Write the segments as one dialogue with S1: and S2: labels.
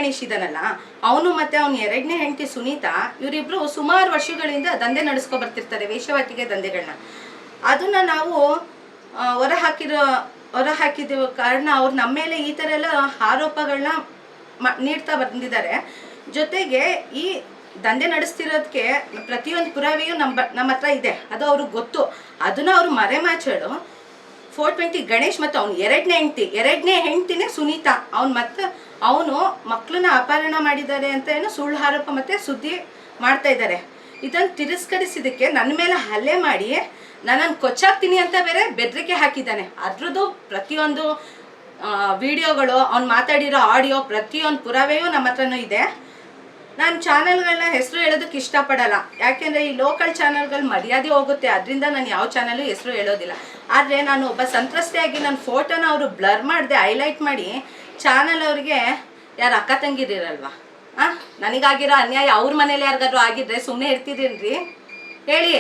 S1: ಗಣೇಶ್ ಇದಾನಲ್ಲ, ಅವನು ಮತ್ತು ಅವನ ಎರಡನೇ ಹೆಂಡತಿ ಸುನೀತಾ, ಇವರಿಬ್ಬರು ಸುಮಾರು ವರ್ಷಗಳಿಂದ ದಂಧೆ ನಡೆಸ್ಕೊ ಬರ್ತಿರ್ತಾರೆ, ವೇಶ್ಯಾವಾಟಿಕೆ ದಂಧೆಗಳನ್ನ. ಅದನ್ನು ನಾವು ಹೊರ ಹಾಕಿದ ಕಾರಣ ಅವ್ರು ನಮ್ಮ ಮೇಲೆ ಈ ಥರ ಎಲ್ಲ ಆರೋಪಗಳನ್ನ ನೀಡ್ತಾ ಬಂದಿದ್ದಾರೆ. ಜೊತೆಗೆ ಈ ದಂಧೆ ನಡೆಸ್ತಿರೋದಕ್ಕೆ ಪ್ರತಿಯೊಂದು ಪುರಾವೆಯೂ ನಮ್ಮ ಹತ್ರ ಇದೆ, ಅದು ಅವ್ರಿಗೆ ಗೊತ್ತು. ಅದನ್ನು ಅವರು ಮರೆಮಾಚೋಳು 420 ಗಣೇಶ್ ಮತ್ತು ಅವನು ಎರಡನೇ ಹೆಂಡ್ತಿನೇ ಸುನೀತಾ, ಅವನು ಮಕ್ಕಳನ್ನ ಅಪಹರಣ ಮಾಡಿದ್ದಾರೆ ಅಂತ ಏನೋ ಸುಳ್ಳು ಆರೋಪ ಮತ್ತು ಸುದ್ದಿ ಮಾಡ್ತಾ ಇದ್ದಾರೆ. ಇದನ್ನು ತಿರಸ್ಕರಿಸಿದ್ದಕ್ಕೆ ನನ್ನ ಮೇಲೆ ಹಲ್ಲೆ ಮಾಡಿ ನನ್ನನ್ನು ಕೊಚ್ಚಾಕ್ತೀನಿ ಅಂತ ಬೇರೆ ಬೆದರಿಕೆ ಹಾಕಿದ್ದಾನೆ. ಅದ್ರದ್ದು ಪ್ರತಿಯೊಂದು ವಿಡಿಯೋಗಳು, ಅವ್ನು ಮಾತಾಡಿರೋ ಆಡಿಯೋ ಪ್ರತಿಯೊಂದು ಪುರಾವೆಯೂ ನಮ್ಮ ಹತ್ರನೂ ಇದೆ. ನಾನು ಚಾನಲ್ಗಳನ್ನ ಹೆಸರು ಹೇಳೋದಕ್ಕೆ ಇಷ್ಟಪಡಲ್ಲ, ಯಾಕೆಂದರೆ ಈ ಲೋಕಲ್ ಚಾನಲ್ಗಳು ಮರ್ಯಾದೆ ಹೋಗುತ್ತೆ, ಅದರಿಂದ ನಾನು ಯಾವ ಚಾನಲು ಹೆಸರು ಹೇಳೋದಿಲ್ಲ. ಆದರೆ ನಾನು ಒಬ್ಬ ಸಂತ್ರಸ್ತೆಯಾಗಿ ನನ್ನ ಫೋಟೋನ ಅವರು ಬ್ಲರ್ ಮಾಡಿದೆ, ಹೈಲೈಟ್ ಮಾಡಿ ಚಾನಲ್ ಅವ್ರಿಗೆ ಯಾರು ಅಕ್ಕ ತಂಗಿರಿರಲ್ವಾ, ನನಗಾಗಿರೋ ಅನ್ಯಾಯ ಅವ್ರ ಮನೇಲಿ ಯಾರಿಗಾದ್ರು ಆಗಿದ್ರೆ ಸುಮ್ಮನೆ ಇರ್ತಿದ್ದೀನ್ರಿ ಹೇಳಿ?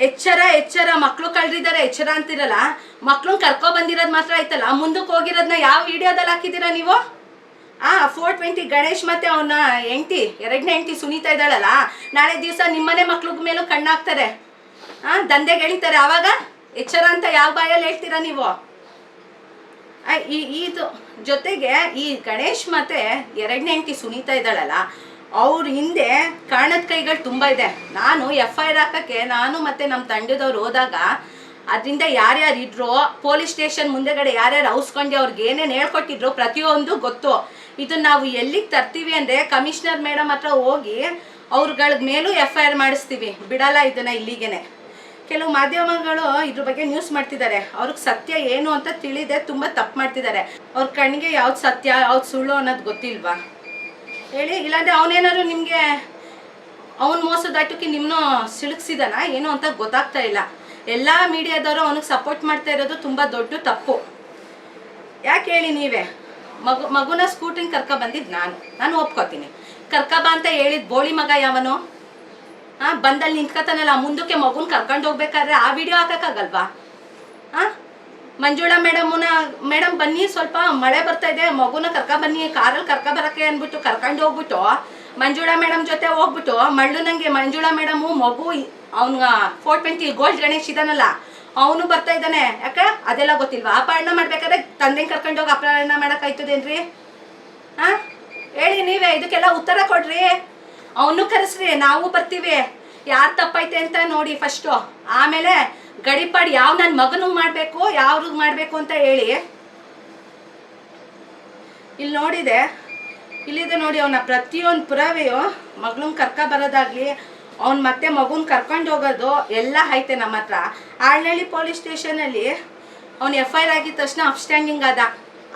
S1: ಎಚ್ಚರ ಮಕ್ಕಳು ಕಳ್ದಿದ್ದಾರೆ ಎಚ್ಚರ ಅಂತಿರಲ್ಲ, ಮಕ್ಳನ್ನ ಕರ್ಕೊಬಂದಿರೋದು ಮಾತ್ರ ಆಯ್ತಲ್ಲ, ಮುಂದಕ್ಕೆ ಹೋಗಿರೋದನ್ನ ಯಾವ ವಿಡಿಯೋದಲ್ಲಿ ಹಾಕಿದ್ದೀರಾ ನೀವು? 420 ಗಣೇಶ್ ಮತ್ತು ಅವನ ಎರಡನೇ ಹೆಂಡತಿ ಸುನೀತಾ ಇದ್ದಾಳಲ್ಲ, ನಾಳೆ ದಿವಸ ನಿಮ್ಮನೆ ಮಕ್ಳಿಗೆ ಮೇಲೂ ಕಣ್ಣಾಕ್ತಾರೆ, ದಂಧೆಗೆ ಎಳಿತಾರೆ. ಆವಾಗ ಎಚ್ಚರ ಅಂತ ಯಾವ ಬಾಯಲ್ಲಿ ಹೇಳ್ತೀರಾ ನೀವು? ಇದು ಜೊತೆಗೆ ಈ ಗಣೇಶ್ ಮತ್ತು ಎರಡನೇ ಹೆಂಡತಿ ಸುನೀತಾ ಇದ್ದಾಳಲ್ಲ, ಅವ್ರ ಹಿಂದೆ ಕಾರಣದ ಕೈಗಳು ತುಂಬ ಇದೆ. ನಾನು FIR ಹಾಕೋಕ್ಕೆ ನಾನು ಮತ್ತು ನಮ್ಮ ತಂಡದವ್ರು ಹೋದಾಗ ಅದರಿಂದ ಯಾರ್ಯಾರು ಇದ್ರೋ, ಪೊಲೀಸ್ ಸ್ಟೇಷನ್ ಮುಂದೆಗಡೆ ಯಾರ್ಯಾರು ಔಸ್ಕೊಂಡು ಅವ್ರಿಗೆ ಏನೇನು ಹೇಳ್ಕೊಟ್ಟಿದ್ರು ಪ್ರತಿಯೊಂದು ಗೊತ್ತು. ಇದನ್ನು ನಾವು ಎಲ್ಲಿಗೆ ತರ್ತೀವಿ ಅಂದರೆ ಕಮಿಷನರ್ ಮೇಡಮ್ ಹತ್ರ ಹೋಗಿ ಅವ್ರಗಳ ಮೇಲೂ FIR ಮಾಡಿಸ್ತೀವಿ, ಬಿಡಲ್ಲ ಇದನ್ನು ಇಲ್ಲಿಗೇನೆ. ಕೆಲವು ಮಾಧ್ಯಮಗಳು ಇದ್ರ ಬಗ್ಗೆ ನ್ಯೂಸ್ ಮಾಡ್ತಿದ್ದಾರೆ, ಅವ್ರಿಗೆ ಸತ್ಯ ಏನು ಅಂತ ತಿಳಿದೆ ತುಂಬ ತಪ್ಪು ಮಾಡ್ತಿದ್ದಾರೆ. ಅವ್ರ ಕಣ್ಣಿಗೆ ಯಾವ್ದು ಸತ್ಯ ಯಾವ್ದು ಸುಳ್ಳು ಅನ್ನೋದು ಗೊತ್ತಿಲ್ವಾ ಹೇಳಿ? ಇಲ್ಲಾಂದರೆ ಅವನೇನಾದ್ರು ನಿಮಗೆ ಅವನ ಮೋಸದಾಟಕ್ಕೆ ನಿಮ್ಮನ್ನು ಸಿಲುಕ್ಸಿದಾನ ಏನು ಅಂತ ಗೊತ್ತಾಗ್ತಾ ಇಲ್ಲ. ಎಲ್ಲ ಮೀಡಿಯಾದವರು ಅವನಿಗೆ ಸಪೋರ್ಟ್ ಮಾಡ್ತಾ ಇರೋದು ತುಂಬ ದೊಡ್ಡ ತಪ್ಪು. ಯಾಕೆ ಹೇಳಿ ನೀವೇ? ಮಗುನ ಸ್ಕೂಟ್ರಿಂಗ್ ಬಂದಿದ್ದು ನಾನು ಒಪ್ಕೋತೀನಿ. ಕರ್ಕಬಾ ಅಂತ ಹೇಳಿದ ಬೋಳಿ ಮಗ ಯಾವನು? ಬಂದಲ್ಲಿ ನಿಂತ್ಕೊತಾನಲ್ಲ, ಮುಂದಕ್ಕೆ ಮಗುನ ಕರ್ಕೊಂಡು ಹೋಗ್ಬೇಕಾದ್ರೆ ಆ ವಿಡಿಯೋ ಹಾಕೋಕ್ಕಾಗಲ್ವಾ? ಮಂಜುಳಾ ಮೇಡಮ್ ಬನ್ನಿ, ಸ್ವಲ್ಪ ಮಳೆ ಬರ್ತಾ ಇದೆ, ಮಗುನ ಬನ್ನಿ, ಕಾರಲ್ಲಿ ಬರೋಕ್ಕೆ ಅಂದ್ಬಿಟ್ಟು ಕರ್ಕೊಂಡು ಹೋಗ್ಬಿಟ್ಟು ಮಂಜುಳಾ ಮೇಡಮ್ ಜೊತೆ ಹೋಗ್ಬಿಟ್ಟು ನಂಗೆ ಮಂಜುಳಾ ಮೇಡಮು ಮಗು ಅವ್ನ 420 ಗೋಲ್ಡ್ ಗಣೇಶ್ ಇದಾನಲ್ಲ ಅವನು ಬರ್ತಾ ಇದ್ದಾನೆ. ಯಾಕೆ ಅದೆಲ್ಲ ಗೊತ್ತಿಲ್ವಾ? ಅಪಹರಣ ಮಾಡ್ಬೇಕಾದ್ರೆ ತಂದೆಗೆ ಕರ್ಕೊಂಡೋಗಿ ಅಪಹರಣ ಮಾಡೋಕ್ಕಾಯ್ತದೇನ್ರಿ? ಹೇಳಿ ನೀವೇ, ಇದಕ್ಕೆಲ್ಲ ಉತ್ತರ ಕೊಡ್ರಿ. ಅವನು ಕರೆಸ್ರಿ, ನಾವು ಬರ್ತೀವಿ. ಯಾರು ತಪ್ಪೈತೆ ಅಂತ ನೋಡಿ ಫಸ್ಟು, ಆಮೇಲೆ ಗಡಿಪಾಡಿ ಯಾವ ನನ್ನ ಮಗನಿಗೆ ಮಾಡಬೇಕು ಯಾವ್ರಿಗೆ ಮಾಡಬೇಕು ಅಂತ ಹೇಳಿ. ಇಲ್ಲಿದೆ ನೋಡಿ, ಅವನ ಪ್ರತಿಯೊಂದು ಪುರಾವೆಯು ಮಗಳನ್ನ ಬರೋದಾಗ್ಲಿ, ಅವ್ನು ಮತ್ತೆ ಮಗುನ ಕರ್ಕೊಂಡು ಹೋಗೋದು ಎಲ್ಲ ಐತೆ ನಮ್ಮ ಹತ್ರ. ಆಳ್ನಳ್ಳಿ ಪೊಲೀಸ್ ಸ್ಟೇಷನಲ್ಲಿ ಅವ್ನು FIR ಆಗಿದ ತಕ್ಷಣ ಅಪ್ಸ್ಟ್ಯಾಂಡಿಂಗ್ ಆದ,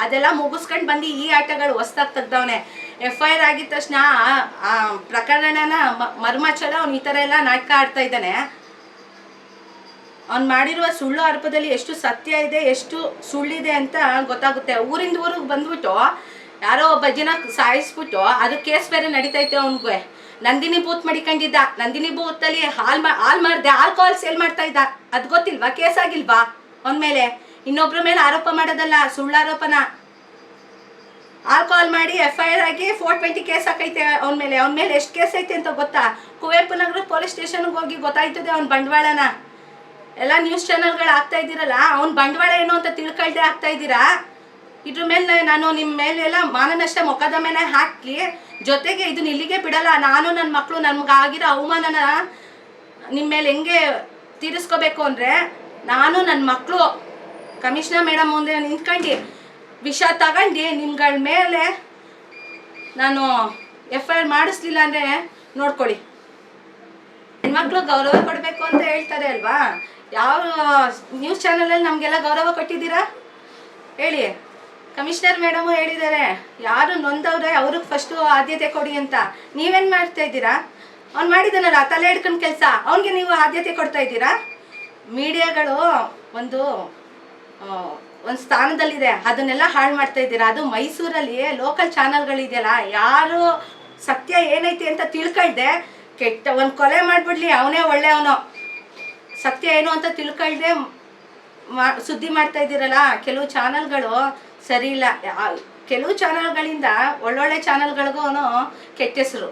S1: ಅದೆಲ್ಲ ಮುಗಿಸ್ಕೊಂಡು ಬಂದು ಈ ಆಟಗಳು ಹೊಸ್ದಾಗಿ ತೆಗ್ದವನೆ. FIR ಆಗಿದ ತಕ್ಷಣ ಆ ಪ್ರಕರಣನ ಮರ್ಮಾಚಲ ಅವ್ನು ಈ ಥರ ಎಲ್ಲ ನಾಟಕ ಆಡ್ತಾ ಇದ್ದಾನೆ. ಅವ್ನು ಮಾಡಿರುವ ಸುಳ್ಳು ಆರೋಪದಲ್ಲಿ ಎಷ್ಟು ಸತ್ಯ ಇದೆ ಎಷ್ಟು ಸುಳ್ಳಿದೆ ಅಂತ ಗೊತ್ತಾಗುತ್ತೆ. ಊರಿಂದ ಊರಿಗೆ ಬಂದ್ಬಿಟ್ಟು ಯಾರೋ ಒಬ್ಬ ಜನ ಸಾಯಿಸ್ಬಿಟ್ಟು ಅದು ಕೇಸ್ ಬೇರೆ ನಡೀತೈತೆ ಅವನಿಗೆ. ನಂದಿನಿ ಬೂತ್ ಮಡಿಕೊಂಡಿದ್ದ, ನಂದಿನಿ ಬೂತಲ್ಲಿ ಆಲ್ಕೋಹಾಲ್ ಸೇಲ್ ಮಾಡ್ತಾ ಇದ್ದ, ಅದು ಗೊತ್ತಿಲ್ವಾ? ಕೇಸ್ ಆಗಿಲ್ವಾ ಅವನ ಮೇಲೆ? ಇನ್ನೊಬ್ರ ಮೇಲೆ ಆರೋಪ ಮಾಡೋದಲ್ಲ, ಸುಳ್ಳಾರೋಪನ. ಆಲ್ಕೋಹಾಲ್ ಮಾಡಿ FIR ಆಗಿ 420 ಕೇಸ್ ಹಾಕೈತೆ ಅವನ ಮೇಲೆ ಎಷ್ಟು ಕೇಸ್ ಐತೆ ಅಂತ ಗೊತ್ತಾ? ಕುವೆಂಪು ನಗರ ಪೊಲೀಸ್ ಸ್ಟೇಷನ್ಗೆ ಹೋಗಿ ಗೊತ್ತಾಯ್ತದೆ ಅವ್ನ ಬಂಡವಾಳನ. ಎಲ್ಲ ನ್ಯೂಸ್ ಚಾನಲ್ಗಳು ಆಗ್ತಾ ಇದ್ದೀರಲ್ಲ, ಅವ್ನ ಬಂಡವಾಳ ಏನು ಅಂತ ತಿಳ್ಕೊಳ್ದೆ ಆಗ್ತಾ ಇದ್ದೀರಾ. ಇದ್ರ ಮೇಲೆ ನಾನು ನಿಮ್ಮ ಮೇಲೆಲ್ಲ ಮಾನನಷ್ಟ ಮೊಕದ್ದಮೆನೇ ಹಾಕಿ, ಜೊತೆಗೆ ಇದನ್ನ ಇಲ್ಲಿಗೆ ಬಿಡಲ್ಲ. ನಾನು ನನ್ನ ಮಕ್ಕಳು ನಮ್ಗಾಗಿರೋ ಅವಮಾನನ ನಿಮ್ಮ ಮೇಲೆ ಹೆಂಗೆ ತೀರಿಸ್ಕೋಬೇಕು ಅಂದರೆ, ನಾನು ನನ್ನ ಮಕ್ಕಳು ಕಮಿಷನರ್ ಮೇಡಮ್ ಮುಂದೆ ನಿಂತ್ಕೊಂಡು ವಿಷ ತಗೊಂಡು ನಿಮ್ಗಳ ಮೇಲೆ ನಾನು FIR ಮಾಡಿಸ್ಲಿಲ್ಲ ಅಂದರೆ ನೋಡ್ಕೊಳ್ಳಿ. ಹೆಣ್ಮಕ್ಳು ಗೌರವ ಕೊಡಬೇಕು ಅಂತ ಹೇಳ್ತಾರೆ ಅಲ್ವಾ? ಯಾವ ನ್ಯೂಸ್ ಚಾನಲಲ್ಲಿ ನಮಗೆಲ್ಲ ಗೌರವ ಕೊಟ್ಟಿದ್ದೀರಾ ಹೇಳಿ? ಕಮಿಷನರ್ ಮೇಡಮು ಹೇಳಿದ್ದಾರೆ, ಯಾರು ನೊಂದವ್ರೆ ಅವ್ರಿಗೆ ಫಸ್ಟು ಆದ್ಯತೆ ಕೊಡಿ ಅಂತ. ನೀವೇನು ಮಾಡ್ತಾ ಇದ್ದೀರಾ? ಅವ್ನು ಮಾಡಿದಾನಲ್ಲ ತಲೆ ಹಿಡ್ಕೊಂಡು ಕೆಲಸ, ಅವನಿಗೆ ನೀವು ಆದ್ಯತೆ ಕೊಡ್ತಾ ಇದ್ದೀರಾ? ಮೀಡಿಯಾಗಳು ಒಂದು ಸ್ಥಾನದಲ್ಲಿದೆ, ಅದನ್ನೆಲ್ಲ ಹಾಳು ಮಾಡ್ತಾ ಇದ್ದೀರಾ. ಅದು ಮೈಸೂರಲ್ಲಿ ಲೋಕಲ್ ಚಾನಲ್ಗಳಿದೆಯಲ್ಲ, ಯಾರು ಸತ್ಯ ಏನೈತಿ ಅಂತ ತಿಳ್ಕೊಳ್ದೆ ಒಂದು ಕೊಲೆ ಮಾಡಿಬಿಡ್ಲಿ, ಅವನೇ ಒಳ್ಳೆಯವನು, ಸತ್ಯ ಏನು ಅಂತ ತಿಳ್ಕೊಳ್ದೆ ಸುದ್ದಿ ಮಾಡ್ತಾ ಇದ್ದೀರಲ್ಲ, ಕೆಲವು ಚಾನಲ್ಗಳು ಸರಿ ಇಲ್ಲ. ಕೆಲವು ಚಾನಲ್ಗಳಿಂದ ಒಳ್ಳೊಳ್ಳೆ ಚಾನಲ್ಗಳಿಗೂ ಕೆಟ್ಟ ಹೆಸರು.